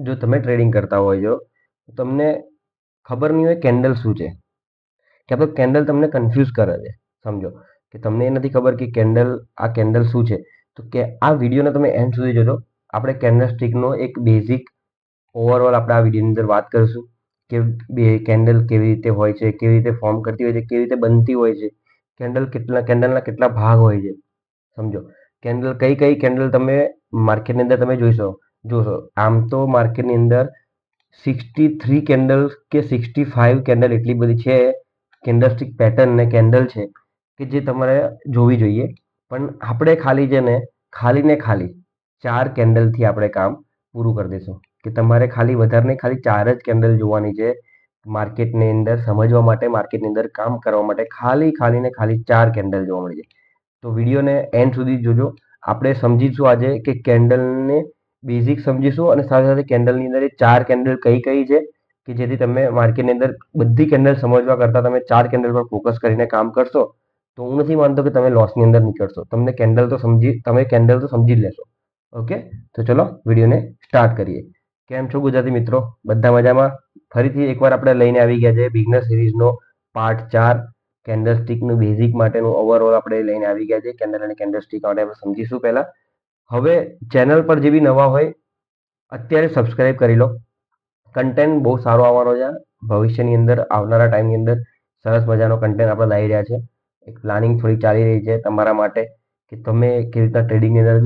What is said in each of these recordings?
જો તમે ટ્રેડિંગ કરતા હોય છો તો તમને ખબર નહીં હોય કેન્ડલ શું છે, કે તો કેન્ડલ તમને કન્ફ્યુઝ કરે છે. સમજો કે તમને એ નથી ખબર કે કેન્ડલ શું છે, તો કે આ વિડીયોને તમે એન્ડ સુધી જોજો. આપણે કેન્ડલ સ્ટિકનો એક બેઝિક ઓવરઓલ આપણે આ વિડીયોની અંદર વાત કરીશું કે બે કેન્ડલ કેવી રીતે હોય છે, કેવી રીતે ફોર્મ કરતી હોય છે, કેવી રીતે બનતી હોય છે, કેન્ડલના કેટલા ભાગ હોય છે. સમજો કઈ કેન્ડલ તમે માર્કેટની અંદર તમે જોશો. આમ તો માર્કેટની અંદર 63 કેન્ડલ કે 65 કેન્ડલ એટલી બધી છે, કેન્ડલસ્ટિક પેટર્ન ને કેન્ડલ છે કે જે તમારે જોવી જોઈએ. પણ આપણે ખાલી ને ખાલી 4 કેન્ડલથી આપણે કામ પૂરું કરી દઈશું. કે તમારે ખાલી વધારે નહીં, ખાલી 4 જ કેન્ડલ જોવાની છે માર્કેટની અંદર સમજવા માટે, માર્કેટની અંદર કામ કરવા માટે. ખાલી ને ખાલી 4 કેન્ડલ જોવા મળી છે. તો વિડીયોને એન્ડ સુધી જોજો. આપણે સમજીશું આજે કે કેન્ડલને બેઝિક સમજીશું, અને સાથે સાથે કેન્ડલની અંદર એ 4 કેન્ડલ કઈ કઈ છે કે જેથી તમે માર્કેટની અંદર બધી કેન્ડલ સમજવા કરતાં તમે 4 કેન્ડલ પર ફોકસ કરીને કામ કરશો તો હું નથી માનતો કે તમે લોસની અંદર નીકળશો. તમે કેન્ડલ તો સમજી જ લેશો. ઓકે, તો ચલો વિડીયોને સ્ટાર્ટ કરીએ. કેમ છો ગુજરાતી મિત્રો? બધા મજામાં? ફરીથી એકવાર આપણે લઈને આવી ગયા છે બિગનર સિરીઝનો પાર્ટ 4, કેન્ડલસ્ટિકનું બેઝિક માટેનું ઓવરઓલ આપણે લઈને આવી ગયા છે. કેન્ડલ અને કેન્ડલસ્ટિક માટે આપણે સમજીશું પહેલા. હવે ચેનલ પર જે બી નવા હોય અત્યારે સબસ્ક્રાઇબ કરી લો. કન્ટેન્ટ બહુ સારો આવવાનો છે. ભવિષ્યની અંદર આવનારા ટાઈમની અંદર સરસ મજાનો કન્ટેન્ટ આપણે લાવી રહ્યા છે. એક પ્લાનિંગ થોડી ચાલી રહી છે તમારા માટે કે તમે કેવી રીતના ટ્રેડિંગની અંદર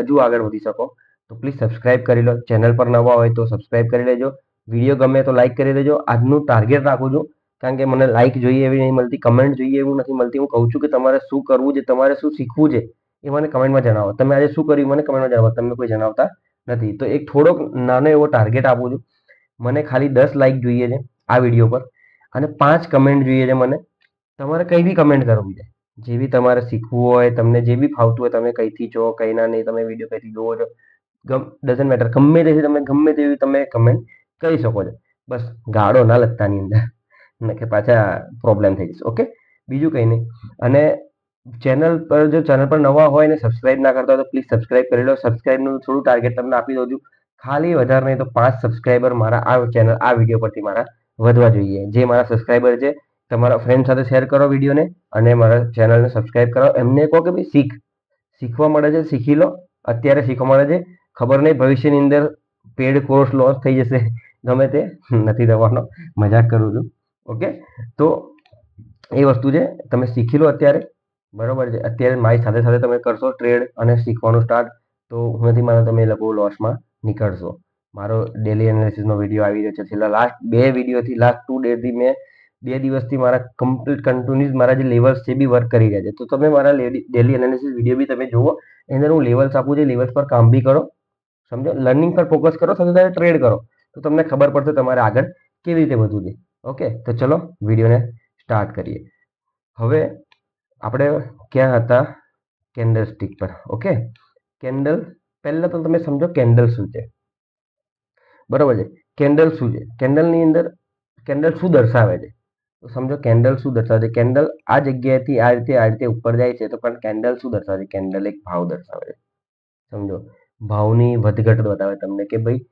હજુ આગળ વધી શકો. તો પ્લીઝ સબસ્ક્રાઇબ કરી લો. ચેનલ પર નવા હોય તો સબસ્ક્રાઇબ કરી લેજો. વિડીયો ગમે તો લાઈક કરી દેજો. આજનું ટાર્ગેટ રાખું છું, કારણ કે મને લાઈક જોઈએ એવી નહીં મળતી, કમેન્ટ જોઈએ એવું નથી મળતી. હું કહું છું કે તમારે શું કરવું છે, તમારે શું શીખવું છે એ મને કમેન્ટમાં જણાવો. તમે આજે શું કર્યું મને કમેન્ટમાં જણાવો. તમે કોઈ જણાવતા નથી, તો એક થોડોક નાનો એવો ટાર્ગેટ આપું છું. મને ખાલી 10 લાઈક જોઈએ છે આ વિડીયો પર, અને 5 કમેન્ટ જોઈએ છે મને. તમારે કંઈ બી કમેન્ટ કરવું છે, જે બી તમારે શીખવું હોય, તમને જે બી ફાવતું હોય, તમે કઈથી છો કઈના નહીં, તમે વિડીયો કઈથી જોવો છો, ડઝન્ટ મેટર, ગમે તેવી તમે ગમે તેવી તમે કમેન્ટ કરી શકો છો. બસ ગાળો ના લગતાની અંદર કે પાછા પ્રોબ્લેમ થઈ જશે. ઓકે, બીજું કંઈ નહીં. અને ચેનલ પર નવા હોય ને સબસ્ક્રાઇબ ના કરતા હોય તો પ્લીઝ સબસ્ક્રાઇબ કરી લો. સબસ્ક્રાઇબનું થોડું ટાર્ગેટ તમને આપી દઉં છું. ખાલી વધારે નહીં તો 5 સબસ્ક્રાઇબર મારા આ વિડીયો પરથી મારા વધવા જોઈએ. જે મારા સબસ્ક્રાઇબર છે તમારા ફ્રેન્ડ સાથે શેર કરો વિડીયોને, અને મારા ચેનલને સબસ્ક્રાઇબ કરો. એમને કહો કે ભાઈ શીખવા મળે છે, શીખી લો. અત્યારે શીખવા મળે છે, ખબર નહીં ભવિષ્યની અંદર પેડ કોર્સ લોસ થઈ જશે, ગમે તે નથી થવાનો, મજાક કરું છું. ઓકે, તો એ વસ્તુ છે, તમે શીખી લો અત્યારે. બરોબર છે, અત્યારે મારી સાથે સાથે તમે કરશો ટ્રેડ અને શીખવાનું સ્ટાર્ટ, તો હું નથી માનતો તમે એ લોકો લોસમાં નીકળશો. મારો ડેલી એનાલિસિસનો વિડીયો આવી રહ્યો છે. છેલ્લા લાસ્ટ 2 વિડીયોથી, લાસ્ટ 2 ડેથી મેં 2 દિવસથી મારા કન્ટિન્યુઅસ મારા જે લેવલ્સ છે બી વર્ક કરી રહ્યા છે. તો તમે મારા ડેલી એનાલિસિસ વિડીયો બી તમે જુઓ. એની અંદર હું લેવલ્સ આપું છું, લેવલ્સ પર કામ બી કરો. સમજો, લર્નિંગ પર ફોકસ કરો, સાથે સાથે ટ્રેડ કરો, તો તમને ખબર પડશે તમારે આગળ કેવી રીતે વધવું છે. ઓકે, તો ચલો વિડીયોને સ્ટાર્ટ કરીએ. હવે આપણે ક્યાં હતા? કેન્ડલ સ્ટિક પર. ઓકે, કેન્ડલ પહેલા તો તમે સમજો કેન્ડલ શું છે. બરોબર છે, કેન્ડલ શું છે? કેન્ડલની અંદર કેન્ડલ શું દર્શાવે છે? તો સમજો કેન્ડલ શું દર્શાવે છે. કેન્ડલ આ જગ્યાએથી આ રીતે ઉપર જાય છે, તો પણ કેન્ડલ શું દર્શાવે છે? કેન્ડલ એક ભાવ દર્શાવે છે. સમજો, ભાવની વધઘટ બતાવે તમને કે ભાઈ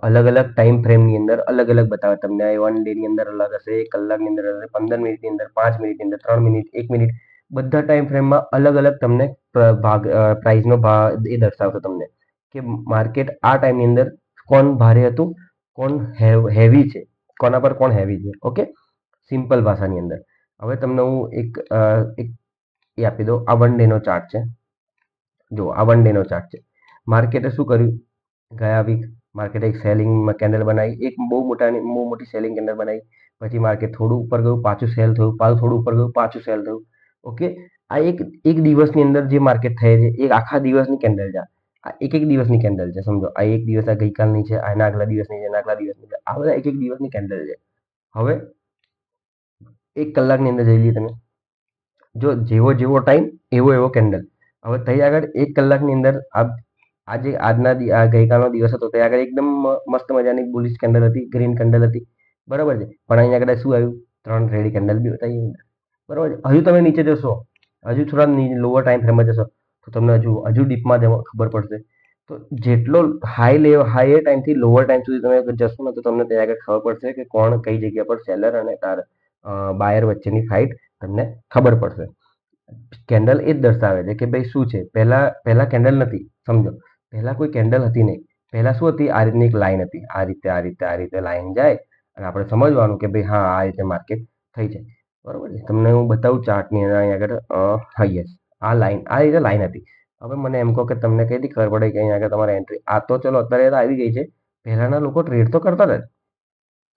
અલગ અલગ ટાઈમ ફ્રેમની અંદર અલગ અલગ બતાવે તમને. 1 ડે ની અંદર અલગ હશે, 1 કલાકની અંદર હશે, 15 મિનિટની અંદર, 5 મિનિટની અંદર, 3 મિનિટ, 1 મિનિટ, બધા ટાઈમ ફ્રેમમાં અલગ અલગ તમને પ્રાઇસનો ભાવ એ દર્શાવશે તમને કે માર્કેટ આ ટાઈમની અંદર કોણ ભારે હતું, કોણ હેવી છે, કોના પર કોણ હેવી છે. ઓકે, સિમ્પલ ભાષાની અંદર. હવે તમને હું એક એ આપી દઉં. આ 1 ડેનો ચાર્ટ છે. જો આ 1 ડેનો ચાર્ટ છે. માર્કેટે શું કર્યું? ગયા વીક માર્કેટે એક સેલિંગ કેન્ડલ બનાવી, એક બહુ મોટી સેલિંગ કેન્ડલ બનાવી. પછી માર્કેટ થોડું ઉપર ગયું, પાછું સેલ થયું, પાછું થોડું ઉપર ગયું, પાછું સેલ થયું. ઓકે, આ એક દિવસની અંદર જે માર્કેટ થઈ છે, એક આખા દિવસની કેન્ડલ છે. આ એક દિવસની કેન્ડલ છે. સમજો, આ એક દિવસ, આ ગઈકાલની છે, આના આગલા દિવસની છે, આના આગલા દિવસની છે. આ બધા એક દિવસની કેન્ડલ છે. હવે 1 કલાકની અંદર જઈ લઈએ તમે. જો જેવો ટાઈમ એવો કેન્ડલ. હવે ત્યાં આગળ 1 કલાકની અંદર આ ગઈકાલનો દિવસ હતો, ત્યાં આગળ એકદમ મસ્ત મજાની બુલિશ કેન્ડલ હતી, ગ્રીન કેન્ડલ હતી. બરાબર છે, પણ અહીંયા આગળ શું આવ્યું? 3 રેડ કેન્ડલ બી બતાવી. બરાબર છે. હજુ તમે નીચે જશો, હજુ થોડા લોઅર ટાઈમ ફ્રેમમાં જશો, તો તમને હજુ ડીપમાં ખબર પડશે તો જેટલો હાઈ ટાઈમથી લોઅર ટાઈમ સુધી તમે જશો ને તો તમને ત્યાં આગળ ખબર પડશે કે કોણ કઈ જગ્યા પર સેલર અને બાયર વચ્ચેની ફાઇટ તમને ખબર પડશે. કેન્ડલ એ જ દર્શાવે છે કે ભાઈ શું છે. પહેલા કેન્ડલ નથી, સમજો. પહેલા કોઈ કેન્ડલ હતી નહીં. પહેલા શું હતી? આ રીતની એક લાઈન હતી. આ રીતે લાઈન જાય અને આપણે સમજવાનું કે ભાઈ હા, આ રીતે માર્કેટ થઈ છે. બરોબર છે. તમને હું બતાવું ચાર્ટની અંદર અહીં આગળ. હા, યસ, આ રીતે લાઈન હતી. હવે મને એમ કહો કે તમને કઈથી ખબર પડે કે અહીંયા આગળ તમારે એન્ટ્રી? આ તો ચલો અત્યારે તો આવી ગઈ છે. પહેલાના લોકો ટ્રેડ તો કરતા જ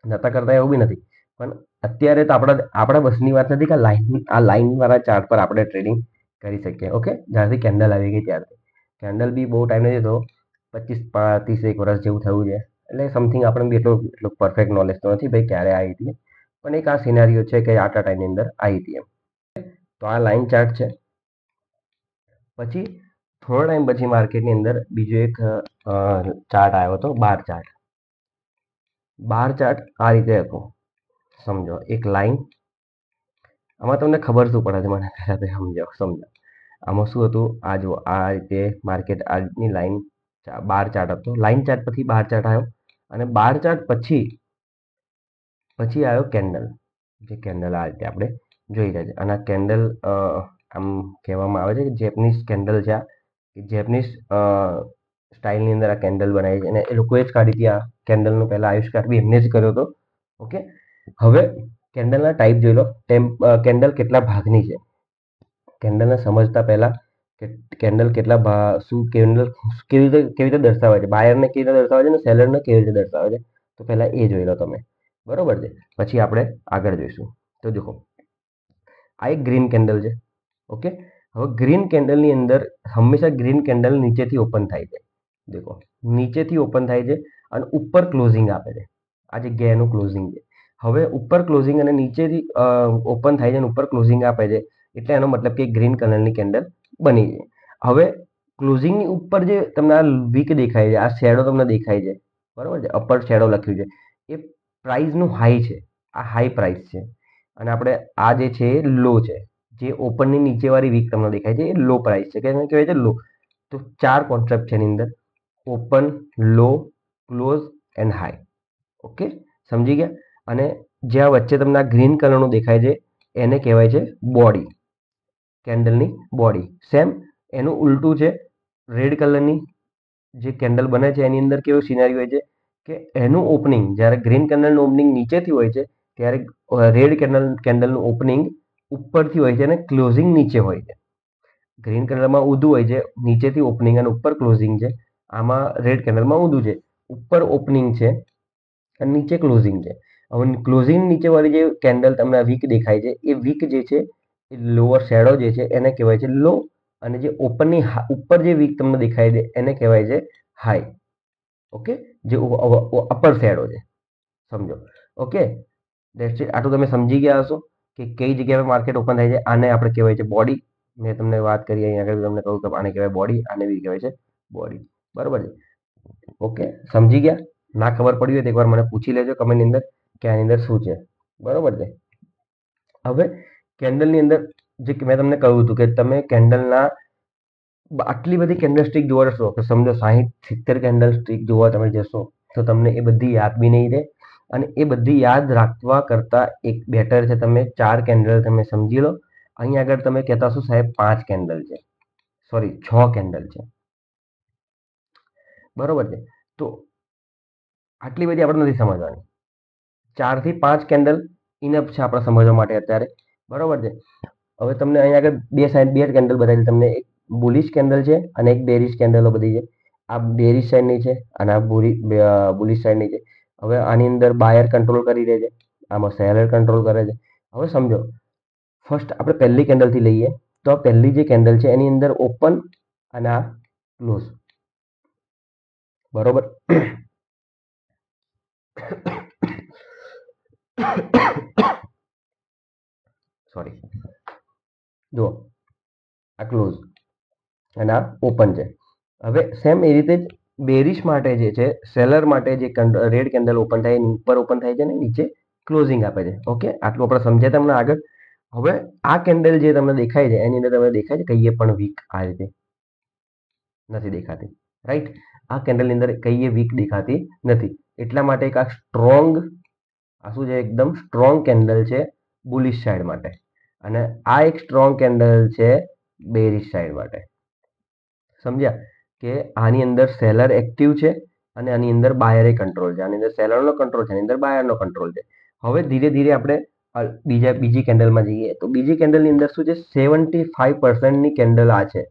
નતા કરતા એવું બી નથી, પણ અત્યારે તો આપણા બસની વાત નથી કે આ લાઈન વાળા ચાર્ટ પર આપણે ટ્રેડિંગ કરી શકીએ. ઓકે, જ્યારથી કેન્ડલ આવી ગઈ ત્યારથી. કેન્ડલ બી બહુ ટાઈમ નથી થયો, 25-30 વર્ષ જેવું થયું છે. એટલે સમથિંગ આપણે બી એટલો પરફેક્ટ નોલેજ તો નથી ભાઈ ક્યારે આવી હતી, પણ એક આ સિનારીઓ છે કે આટલા ટાઈમની અંદર આવી હતી એમ. તો આ લાઈન ચાર્ટ છે. પછી થોડા ટાઈમ પછી માર્કેટની અંદર બીજો એક ચાર્ટ આવ્યો હતો, બાર ચાર્ટ. બાર ચાર્ટ આ રીતે હતો, સમજો. એક લાઈન. આમાં તમને ખબર શું પડે છે મને સમજો. આમાં શું હતું? આ જો આ રીતે માર્કેટ આ રીતની લાઈન બાર ચાર્ટ હતો. લાઈન ચાર્ટ પછી બાર ચાર્ટ આવ્યો અને બાર ચાર્ટ પછી આવ્યો કેન્ડલ. જે કેન્ડલ આ રીતે આપણે જોઈ રહ્યા છે. અને આ કેન્ડલ આમ કહેવામાં આવે છે કે જેપનીઝ કેન્ડલ છે. આ જેપનીઝ સ્ટાઇલની અંદર આ કેન્ડલ બનાવી છે અને એ લોકોએ જ કાઢી હતી. આ કેન્ડલનો પહેલા આવિષ્કાર બી એમને જ કર્યો હતો. ઓકે, હવે કેન્ડલના ટાઈપ જોઈ લો. કેન્ડલ કેટલા ભાગની છે. કેન્ડલને સમજતા પહેલા કે કેન્ડલ કેટલા શું કેન્ડલ કેવી રીતે દર્શાવે છે, બાયરને કેવી રીતે દર્શાવે છે અને સેલરને કેવી રીતે દર્શાવે છે, તો પહેલા એ જોઈ લો તમે. બરોબર છે. પછી આપણે આગળ જોઈશું. તો દેખો, આ એક ગ્રીન કેન્ડલ છે. ઓકે, હવે ગ્રીન કેન્ડલની અંદર હંમેશા ગ્રીન કેન્ડલ નીચેથી ઓપન થાય છે. દેખો, નીચેથી ઓપન થાય છે અને ઉપર ક્લોઝિંગ આપે છે. આ જગ્યાએ ક્લોઝિંગ છે. હવે ઉપર ક્લોઝિંગ અને નીચેથી ઓપન થાય છે અને ઉપર ક્લોઝિંગ આપે છે, એટલે એનો મતલબ કે ગ્રીન કલરની કેન્ડલ બની છે. હવે ક્લોઝિંગની ઉપર જે તમને આ વીક દેખાય છે, આ શેડો તમને દેખાય છે, બરોબર છે, અપર શેડો લખ્યું છે, એ પ્રાઇસનું હાઈ છે. આ હાઈ પ્રાઇસ છે અને આપણે આ જે છે એ લો છે. જે ઓપનની નીચેવાળી વીક તમને દેખાય છે એ લો પ્રાઇસ છે, કે એને કહેવાય છે લો. તો 4 કોન્સેપ્ટ છે એની અંદર: open, low, close and high. Okay, સમજી ગયા? અને જ્યાં વચ્ચે તમને આ ગ્રીન કલરનું દેખાય છે એને કહેવાય છે બોડી, કેન્ડલની બોડી. સેમ એનું ઉલટું છે. રેડ કલરની જે કેન્ડલ બને છે એની અંદર કેવું સિનારી હોય છે કે એનું ઓપનિંગ, જ્યારે ગ્રીન કેન્ડલનું ઓપનિંગ નીચેથી હોય છે ત્યારે રેડ કેન્ડલનું ઓપનિંગ ઉપરથી હોય છે અને ક્લોઝિંગ નીચે હોય છે. ગ્રીન કેન્ડલમાં ઊંધું હોય છે, નીચેથી ઓપનિંગ અને ઉપર ક્લોઝિંગ છે. આમાં રેડ કેન્ડલમાં ઊંધું છે, ઉપર ઓપનિંગ છે અને નીચે ક્લોઝિંગ છે. હવે ક્લોઝિંગ નીચેવાળી જે કેન્ડલ તમને વીક દેખાય છે એ વીક જે છે એ લોઅર શેડો જે છે એને કહેવાય છે લો, અને જે ઓપનની ઉપર જે વીક તમને દેખાય છે એને કહેવાય છે હાઈ. ઓકે, જે અપર શેડો છે, સમજો. Okay, that's it. આટલું તમે સમજી ગયા હશો કે કઈ જગ્યાએ માર્કેટ ઓપન થાય છે. આને આપણે કહેવાય છે બોડી. મેં તમને વાત કરી અહીં આગળ, તમને કહું કે આને કહેવાય બોડી, આને બી કહેવાય છે બોડી. બરોબર છે. ઓકે, સમજી ગયા? ના ખબર પડી હોય તો એકવાર મને પૂછી લેજો કમેન્ટની અંદર કે આની અંદર શું છે. બરોબર છે. હવે કેન્ડલની અંદર જે મેં તમને કહ્યું હતું કે તમે કેન્ડલના આટલી બધી કેન્ડલ સ્ટિક જોવા જશો તો સમજો 60-70 કેન્ડલ સ્ટિક જોવા તમે જશો તો તમને એ બધી યાદ બી નહીં રહે. અને એ બધી યાદ રાખવા કરતાં એક બેટર છે તમે 4 કેન્ડલ તમે સમજી લો. અહીં આગળ તમે કહેતા હશો સાહેબ 5 કેન્ડલ છે, સોરી 6 કેન્ડલ છે. બરોબર છે. તો આટલી બધી આપણે નથી સમજવાની. 4 થી 5 કેન્ડલ ઇનફ છે આપણે સમજવા માટે અત્યારે. બરોબર છે. હવે તમને અહીં આગળ બે કેન્ડલ બતાવી. તમને એક બુલિશ કેન્ડલ છે અને એક બેરિશ કેન્ડલો બધી છે. આ બેરિશ સાઈડની છે અને આ બુલિશ સાઈડની છે. હવે આની અંદર બાયર કંટ્રોલ કરી રહે છે, આમાં સેલર કંટ્રોલ કરે છે. હવે સમજો, ફર્સ્ટ આપણે પહેલી કેન્ડલથી લઈએ તો આ પહેલી જે કેન્ડલ છે એની અંદર ઓપન અને આ ક્લોઝ. બરોબર. સોરી, જુઓ, આ ક્લોઝ અને આ ઓપન છે. હવે સેમ એ રીતે જ બેરિશ માટે જે છે, સેલર માટે જે રેડ કેન્ડલ ઓપન થાય ઉપર ઓપન થાય છે ને નીચે ક્લોઝિંગ આપે છે. ઓકે, આટલું આપણે સમજ્યા તમને આગળ. હવે આ કેન્ડલ જે તમને દેખાય છે એની અંદર તમને દેખાય છે કહીએ પણ વીક આ રીતે નથી દેખાતી. રાઈટ. આ કેન્ડલની અંદર કઈ વીક દેખાતી નથી, એટલા માટે એક આ સ્ટ્રોંગ, આ શું છે, એકદમ સ્ટ્રોંગ કેન્ડલ છે બુલિશ સાઈડ માટે, અને આ એક સ્ટ્રોંગ કેન્ડલ છે બેરિશ સાઈડ માટે. સમજ્યા કે આની અંદર સેલર એક્ટિવ છે અને આની અંદર બાયરે કંટ્રોલ છે, આની અંદર સેલરનો કંટ્રોલ છે, આની અંદર બાયરનો કંટ્રોલ છે. હવે ધીરે ધીરે આપણે બીજી કેન્ડલમાં જઈએ તો બીજી કેન્ડલની અંદર શું છે, 75% કેન્ડલ આ છે,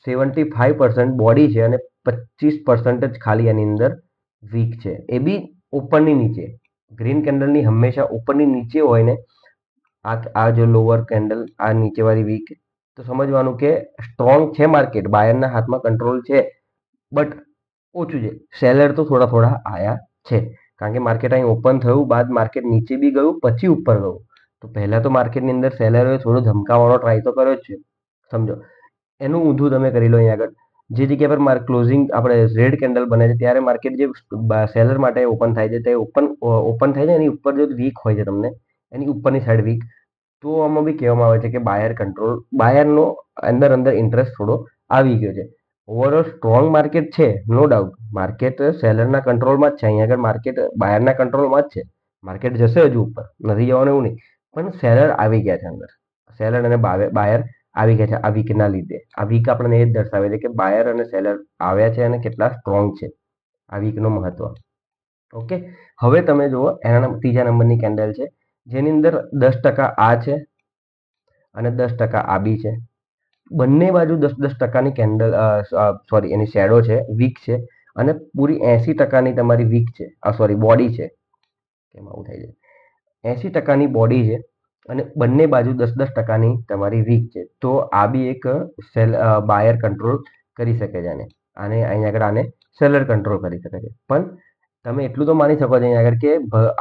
75% બોડી છે અને 25% જ ખાલી એની અંદર વીક છે, એ બી ઉપરની નીચે. ગ્રીન કેન્ડલની હંમેશા ઉપરની નીચે હોય ને, આ જો લોઅર કેન્ડલ, આ નીચેવાળી વીક, તો સમજવાનું કે સ્ટ્રોંગ છે માર્કેટ, બાયરના હાથમાં કંટ્રોલ છે, બટ ઓછું છે. સેલર તો થોડા થોડા આયા છે, કારણ કે માર્કેટ અહીં ઓપન થયું બાદ માર્કેટ નીચે બી ગયું પછી ઉપર ગયું, તો પહેલા તો માર્કેટની અંદર સેલરોએ થોડો ધમકાવવાનો ટ્રાય તો કર્યો જ છે. સમજો, એનું ઊંધું તમે કરી લો. અહીંયા આગળ જે જગ્યા પર ક્લોઝિંગ આપણે રેડ કેન્ડલ બને છે ત્યારે માર્કેટ જે સેલર માટે ઓપન થાય છે તે ઓપન થાય છે, એની ઉપર જો વીક હોય છે, તમને એની ઉપરની સાઈડ વીક, તો આમાં બી કહેવામાં આવે છે કે બાયરનો અંદર ઇન્ટરેસ્ટ થોડો આવી ગયો છે. ઓવરઓલ સ્ટ્રોંગ માર્કેટ છે, નો ડાઉટ, માર્કેટ સેલરના કંટ્રોલમાં જ છે, અહીંયા આગળ માર્કેટ બાયરના કંટ્રોલમાં જ છે, માર્કેટ જશે હજુ ઉપર, નથી જવાનું એવું નહીં, પણ સેલર આવી ગયા છે અંદર, સેલર અને બાયર આવી ગયા છે આ વીકના લીધે. આ વીક આપણને એ જ દર્શાવે છે કે બાયર અને સેલર આવ્યા છે અને કેટલા સ્ટ્રોંગ છે, આ વીકનો મહત્વ. ઓકે, હવે તમે જુઓ એના ત્રીજા નંબરની કેન્ડલ છે, જેની અંદર 10% આ છે અને 10% આ બી છે, બંને બાજુ 10-10%ની કેન્ડલ, સોરી, એની શેડો છે, વીક છે, અને પૂરી 80%ની તમારી વીક છે, સોરી બોડી છે, કેમ આવું થાય છે, 80%ની બોડી છે અને બંને બાજુ 10-10%ની તમારી વીક છે. તો આ બી એક બાયર કંટ્રોલ કરી શકે છે, આને અહીંયા આગળ આને સેલર કંટ્રોલ કરી શકે છે. પણ તમે એટલું તો માની શકો છો અહીંયા આગળ કે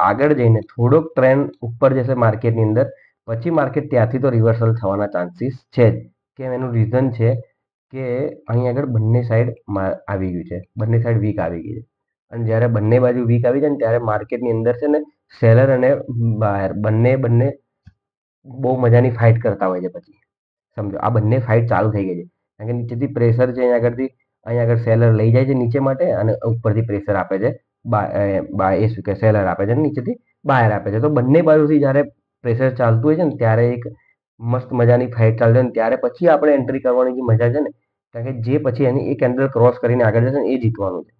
આગળ જઈને થોડોક ટ્રેન્ડ ઉપર જશે માર્કેટની અંદર, પછી માર્કેટ ત્યાંથી તો રિવર્સલ થવાના ચાન્સીસ છે જ. કેમ, એનું રીઝન છે કે અહીં આગળ બંને સાઈડ આવી ગયું છે, બંને સાઈડ વીક આવી ગઈ છે, અને જ્યારે બંને બાજુ વીક આવી જાય ને ત્યારે માર્કેટની અંદર છે ને સેલર અને બાયર બંને બહુ મજાની ફાઇટ કરતા હોય છે. પછી સમજો આ બંને ફાઇટ ચાલુ થઈ ગઈ છે, કારણ કે નીચેથી પ્રેશર છે, અહીંયા આગળ સેલર લઈ જાય છે નીચે માટે, અને ઉપરથી પ્રેશર આપે છે એ શું કે સેલર આપે છે, નીચેથી બાયર આપે છે. તો બંને બાજુથી જ્યારે પ્રેશર ચાલતું હોય છે ને ત્યારે એક મસ્ત મજાની ફાઇટ ચાલશે ને ત્યારે પછી આપણે એન્ટ્રી કરવાની જે મજા છે ને, કારણ કે જે પછી એની એ કેન્ડલ ક્રોસ કરીને આગળ જશે ને એ જીતવાનું છે.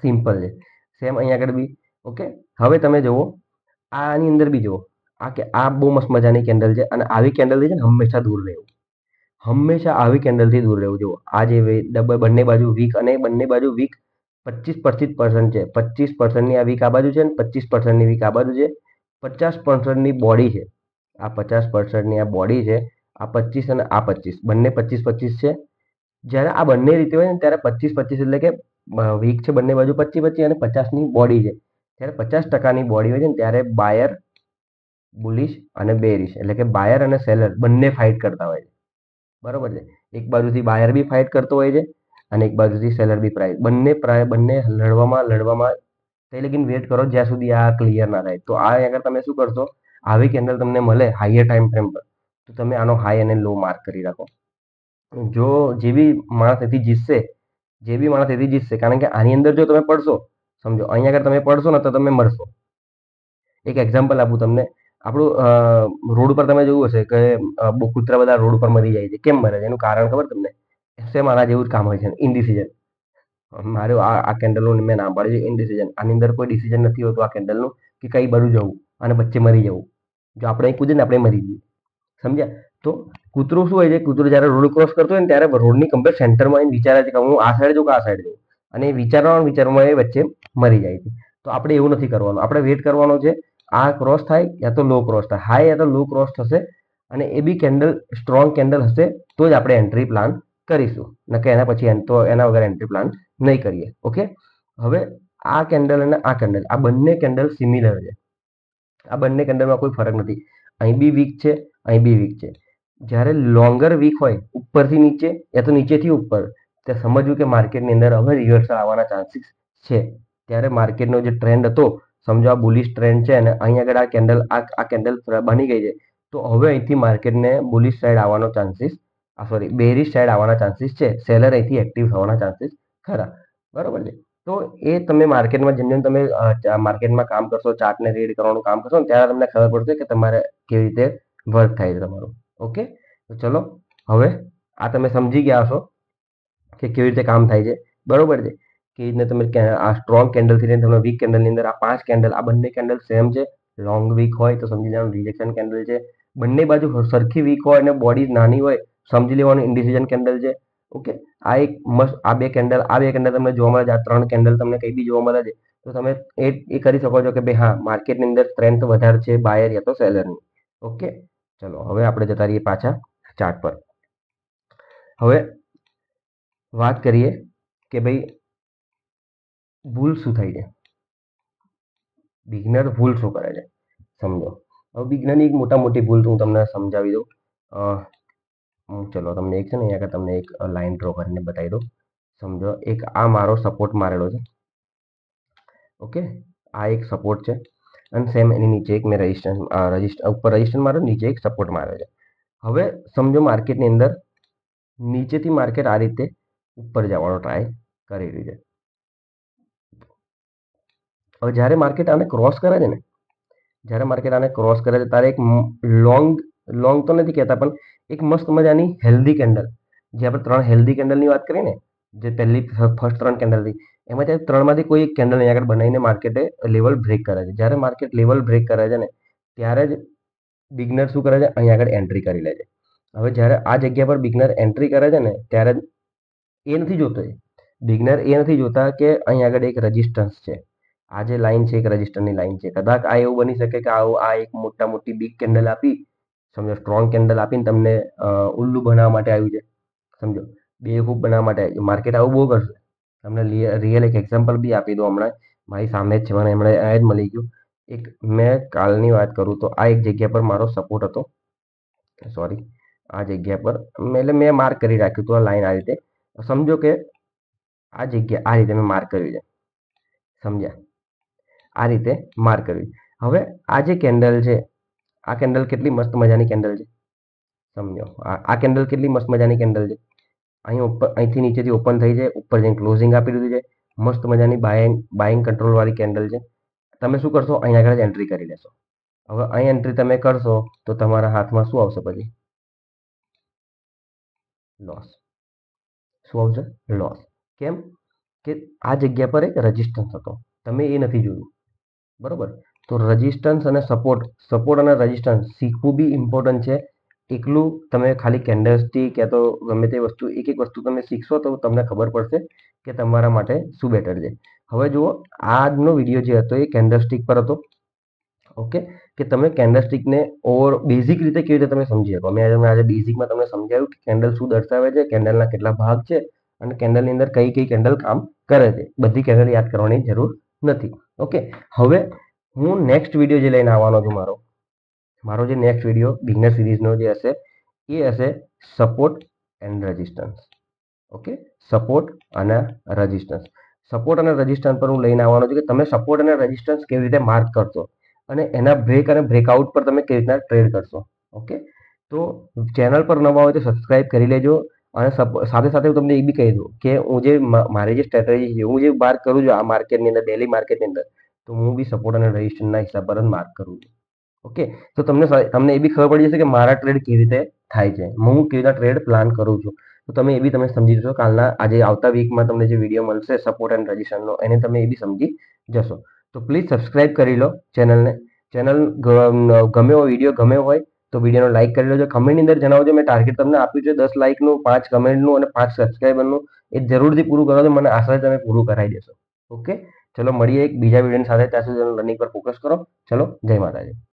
સિમ્પલ છે. સેમ અહીંયા આગળ બી. ઓકે, હવે તમે જુઓ આની અંદર બી જુઓ, આ બહુ મસ્ત મજાની કેન્ડલ છે, અને આવી કેન્ડલથી છે ને હંમેશા દૂર રહેવું, હંમેશા આવી કેન્ડલથી દૂર રહેવું. જુઓ આ જે બંને બાજુ વીક, અને બંને બાજુ વીક 25% છે, 25%ની આ વીક આ બાજુ છે, અને 25%ની વીક આ બાજુ છે, 50%ની બોડી છે, આ 50%ની આ બોડી છે, આ 25 અને આ 25, બંને 25-25 છે. જ્યારે આ બંને રીતે હોય ને ત્યારે 25-25 એટલે કે વીક છે બંને બાજુ 25-25 અને 50ની બોડી છે, ત્યારે 50%ની બોડી હોય છે ને ત્યારે બાયર, બુલિશ અને બેરિશ, એટલે કે બાયર અને સેલર બંને ફાઇટ કરતા હોય છે. બરોબર છે, એક બાજુથી બાયર બી ફાઇટ કરતો હોય છે અને એક બાજુથી સેલર બી બંને લડવામાં તે લગીન વેટ કરો જ્યાં સુધી આ ક્લિયર ના થાય. તો આ આગળ તમે શું કરશો, આવી કેન્ડલ તમને મળે હાઈયર ટાઈમ ફ્રેમ પર, તો તમે આનો હાઈ અને લો માર્ક કરી રાખો. જો જે બી માણસ એથી જીતશે, કારણ કે આની અંદર જો તમે પડશો, સમજો અહીંયા આગળ તમે પડશો ને તો તમે મરશો. એક એક્ઝામ્પલ આપું તમને, આપણું રોડ ઉપર તમે જોયું હશે કે કૂતરા બધા રોડ ઉપર મરી જાય છે. કેમ મરે છે એનું કારણ ખબર તમને? સેમ આના જેવું જ કામ હોય છે, ઇનડિસિઝન. મારું આ કેન્ડલનું મેં નામ પાડ્યું છે ઇનડિસિઝન. આની અંદર કોઈ ડિસિઝન નથી હોતું આ કેન્ડલનું કે કઈ બાજુ જવું અને વચ્ચે મરી જવું. જો આપણે અહીં કૂદીએ ને આપણે મરી જઈએ, સમજ્યા? તો કૂતરું શું હોય છે, કૂતરું જ્યારે રોડ ક્રોસ કરતો હોય ને ત્યારે રોડની કમ્પ્લીટ સેન્ટરમાં આવીને વિચારે છે કે હું આ સાઈડ જઉં કે આ સાઈડ જઉં, અને એ વિચારમાં એ વચ્ચે મરી જાય છે. તો આપણે એવું નથી કરવાનું, આપણે વેટ કરવાનો છે, આ ક્રોસ થાય યા તો લો ક્રોસ થાય, હાઈ યા તો લો ક્રોસ થશે, અને એ બી કેન્ડલ સ્ટ્રોંગ કેન્ડલ હશે તો જ આપણે એન્ટ્રી પ્લાન કરીશું, નકે એના પછી એના વગર એન્ટ્રી પ્લાન નહીં કરીએ. ઓકે, હવે આ કેન્ડલ અને આ કેન્ડલ, આ બંને કેન્ડલ સિમિલર છે, આ બંને કેન્ડલમાં કોઈ ફરક નથી. અહીં બી વીક છે, અહીં બી વીક છે. જ્યારે લોંગર વીક હોય ઉપરથી નીચે યા તો નીચેથી ઉપર, ત્યારે સમજવું કે માર્કેટની અંદર હવે રિવર્સલ આવવાના ચાન્સીસ છે. ત્યારે માર્કેટનો જે ટ્રેન્ડ હતો, સમજો આ બુલિશ ટ્રેન્ડ છે અને અહીં આગળ આ કેન્ડલ બની ગઈ છે, તો હવે અહીંથી માર્કેટને બુલિશ સાઈડ આવવાનો ચાન્સીસ, બેરિશ સાઈડ આવવાના ચાન્સીસ છે. સેલર અહીંથી એક્ટિવ થવાના ચાન્સીસ ખરા, બરોબર છે. તો એ તમે માર્કેટમાં જેમ જેમ તમે માર્કેટમાં કામ કરશો, ચાર્ટને રીડ કરવાનું કામ કરશો ને ત્યારે તમને ખબર પડશે કે તમારે કેવી રીતે વર્ક થાય છે તમારું. ઓકે, તો ચલો હવે આ તમે સમજી ગયા હશો કે કેવી રીતે કામ થાય છે, બરોબર છે. કેવી રીતે તમે આ સ્ટ્રોંગ કેન્ડલથી લઈને તમે વીક કેન્ડલની અંદર આ 5 કેન્ડલ, આ બંને કેન્ડલ સેમ છે. લોંગ વીક હોય તો સમજી લેવાનું રિજેક્શન કેન્ડલ છે. બંને બાજુ સરખી વીક હોય અને બોડી નાની હોય સમજી લેવાનું ઇન્ડિસિઝન કેન્ડલ છે. ઓકે, આ એક મસ્ત આ બે કેન્ડલ તમને જોવા મળે છે. આ 3 કેન્ડલ તમને કઈ બી જોવા મળે છે તો તમે એ કરી શકો છો કે ભાઈ હા, માર્કેટની અંદર સ્ટ્રેન્થ વધારે છે બાયર યા તો સેલરની. ઓકે, ચલો હવે આપણે જતા રહીએ પાછા ચાર્ટ પર. હવે વાત કરીએ કે ભાઈ ભૂલ શું થાય છે, બિગનર ભૂલ શું કરે છે સમજો. હવે બિગનરની એક મોટી ભૂલ તો હું તમને સમજાવી દઉં. ચલો તમને એક છે ને અહીંયા તમને એક લાઈન ડ્રો કરીને બતાવી દઉં. સમજો એક આ મારો સપોર્ટ મારેલો છે. ઓકે, આ એક સપોર્ટ છે અને સેમ એની નીચે એક મેં રજિસ્ટર ઉપર રજિસ્ટર માર્યો, નીચે એક સપોર્ટ માર્યો છે. હવે સમજો માર્કેટની અંદર નીચેથી માર્કેટ આ રીતે ઉપર જવાનો ટ્રાય કરી રહ્યું છે. હવે જ્યારે માર્કેટ આને ક્રોસ કરે છે ને, જ્યારે માર્કેટ આને ક્રોસ કરે છે ત્યારે એક લોંગ તો નથી કહેતા પણ એક મસ્ત મજાની હેલ્ધી કેન્ડલ, જે આપણે 3 હેલ્ધી કેન્ડલની વાત કરીએ ને, જે પહેલી ફર્સ્ટ 3 કેન્ડલ હતી એમાં ત્યારે 3માંથી કોઈ એક કેન્ડલ અહીંયા આગળ બનાવીને માર્કેટે લેવલ બ્રેક કરે છે. જ્યારે માર્કેટ લેવલ બ્રેક કરે છે ને ત્યારે જ બિગનર શું કરે છે, અહીંયા આગળ એન્ટ્રી કરી લે છે. હવે જ્યારે આ જગ્યા પર બિગનર એન્ટ્રી કરે છે ને ત્યારે એ નથી જોતો, બિગનર એ નથી જોતા કે અહીંયા આગળ એક રેઝિસ્ટન્સ છે. આ જે લાઈન છે એક રજિસ્ટરની લાઈન છે. કદાચ આ એવું બની શકે કે આ એક મોટી બિગ કેન્ડલ આપી, સમજો સ્ટ્રોંગ કેન્ડલ આપીને તમને ઉલ્લુ બનાવવા માટે આવ્યું છે. સમજો બેવકૂફ બનાવવા માટે આવ્યું. માર્કેટ આવું બહુ કરશે. તમને રિયલ એક એક્ઝામ્પલ બી આપી દો. હમણાં મારી સામે જ છે, મને હમણાં આ જ મળી ગયું. એક મેં કાલની વાત કરું તો આ એક જગ્યા પર મારો સપોર્ટ હતો. સોરી, આ જગ્યા પર એટલે મેં માર્ક કરી રાખ્યું હતું આ લાઈન આ રીતે. સમજો કે આ જગ્યા આ રીતે મેં માર્ક કર્યું છે, સમજ્યા? આ રીતે માર્ક કરવી. હવે આ જે કેન્ડલ છે, આ કેન્ડલ કેટલી મસ્ત મજાની કેન્ડલ છે સમજો. આ કેન્ડલ કેટલી મસ્ત મજાની કેન્ડલ છે. અહીં ઉપર અહીંથી નીચેથી ઓપન થઈ છે, ઉપર જઈને ક્લોઝિંગ આપી દીધું છે. મસ્ત મજાની બાઇંગ કંટ્રોલ વાળી કેન્ડલ છે. તમે શું કરશો, અહીંયા આગળ જ એન્ટ્રી કરી લેશો. હવે અહીં એન્ટ્રી તમે કરશો તો તમારા હાથમાં શું આવશે? પછી લોસ. શું આવશે? લોસ. કેમ કે આ જગ્યા પર એક રેઝિસ્ટન્સ હતો, તમે એ નથી જોયું, બરોબર? તો રેઝિસ્ટન્સ અને સપોર્ટ અને રેઝિસ્ટન્સ શીખવું બી ઇમ્પોર્ટન્ટ છે. એકલું તમે ખાલી કેન્ડલસ્ટિક યા તો ગમે તે વસ્તુ એક વસ્તુ તમે શીખશો તો તમને ખબર પડશે કે તમારા માટે શું બેટર છે. હવે જુઓ, આજનો વિડીયો જે હતો એ કેન્ડલસ્ટિક પર હતો. ઓકે, કે તમે કેન્ડલસ્ટિકને બેઝિક રીતે કેવી રીતે તમે સમજી શકો. મેં આજે બેઝિકમાં તમને સમજાવ્યું કે કેન્ડલ શું દર્શાવે છે, કેન્ડલના કેટલા ભાગ છે અને કેન્ડલની અંદર કઈ કેન્ડલ કામ કરે છે. બધી કેન્ડલ યાદ કરવાની જરૂર નથી. ઓકે, હવે હું નેક્સ્ટ વિડીયો જે લઈને આવવાનો છું, મારો જે નેક્સ્ટ વિડીયો બિગનર સિરીઝનો જે હશે એ હશે support and resistance. Okay, support અને રેઝિસ્ટન્સ. સપોર્ટ અને રેઝિસ્ટન્સ પર હું લઈને આવવાનો છું કે તમે સપોર્ટ અને રેઝિસ્ટન્સ કેવી રીતે માર્ક કરશો અને એના બ્રેક અને બ્રેકઆઉટ પર તમે કેવી રીતના ટ્રેડ કરશો. ઓકે, તો ચેનલ પર નવા હોય તો સબસ્ક્રાઇબ કરી લેજો. અને સાથે સાથે હું તમને એ બી કહી દઉં કે હું જે મારી જે સ્ટ્રેટેજી છે, હું જે માર્ક કરું છું આ માર્કેટની અંદર, ડેલી માર્કેટની અંદર, તો હું બી સપોર્ટ અને રેઝિસ્ટન્સના હિસાબ પર જ માર્ક કરું છું. ઓકે, તો તમને એ બી ખબર પડી જશે કે મારા ટ્રેડ કેવી રીતે થાય છે, હું કેવી રીતે ટ્રેડ પ્લાન કરું છું. તો તમે એ બી તમે સમજી જશો. કાલના આજે આવતા વીકમાં તમને જે વિડીયો મળશે સપોર્ટ એન્ડ રેઝિસ્ટન્સનો, એને તમે એ બી સમજી જશો. તો પ્લીઝ સબસ્ક્રાઇબ કરી લો ચેનલને. ચેનલ ગમ્યો વિડીયો ગમ્યો હોય તો વિડીયોને લાઇક કરી લેજો. કમેન્ટની અંદર જણાવજો. મેં ટાર્ગેટ તમને આપ્યું છે 10 લાઇકનું, 5 કમેન્ટનું અને 5 સબસ્ક્રાઇબરનું. એ જરૂરથી પૂરું કરો તો મને આશા છે તમે પૂરું કરાવી દેશો. ઓકે, ચલો મળીએ એક બીજા વિડીયોની સાથે. ત્યાં સુધી લર્નિંગ પર ફોકસ કરો. ચલો, જય માતાજી.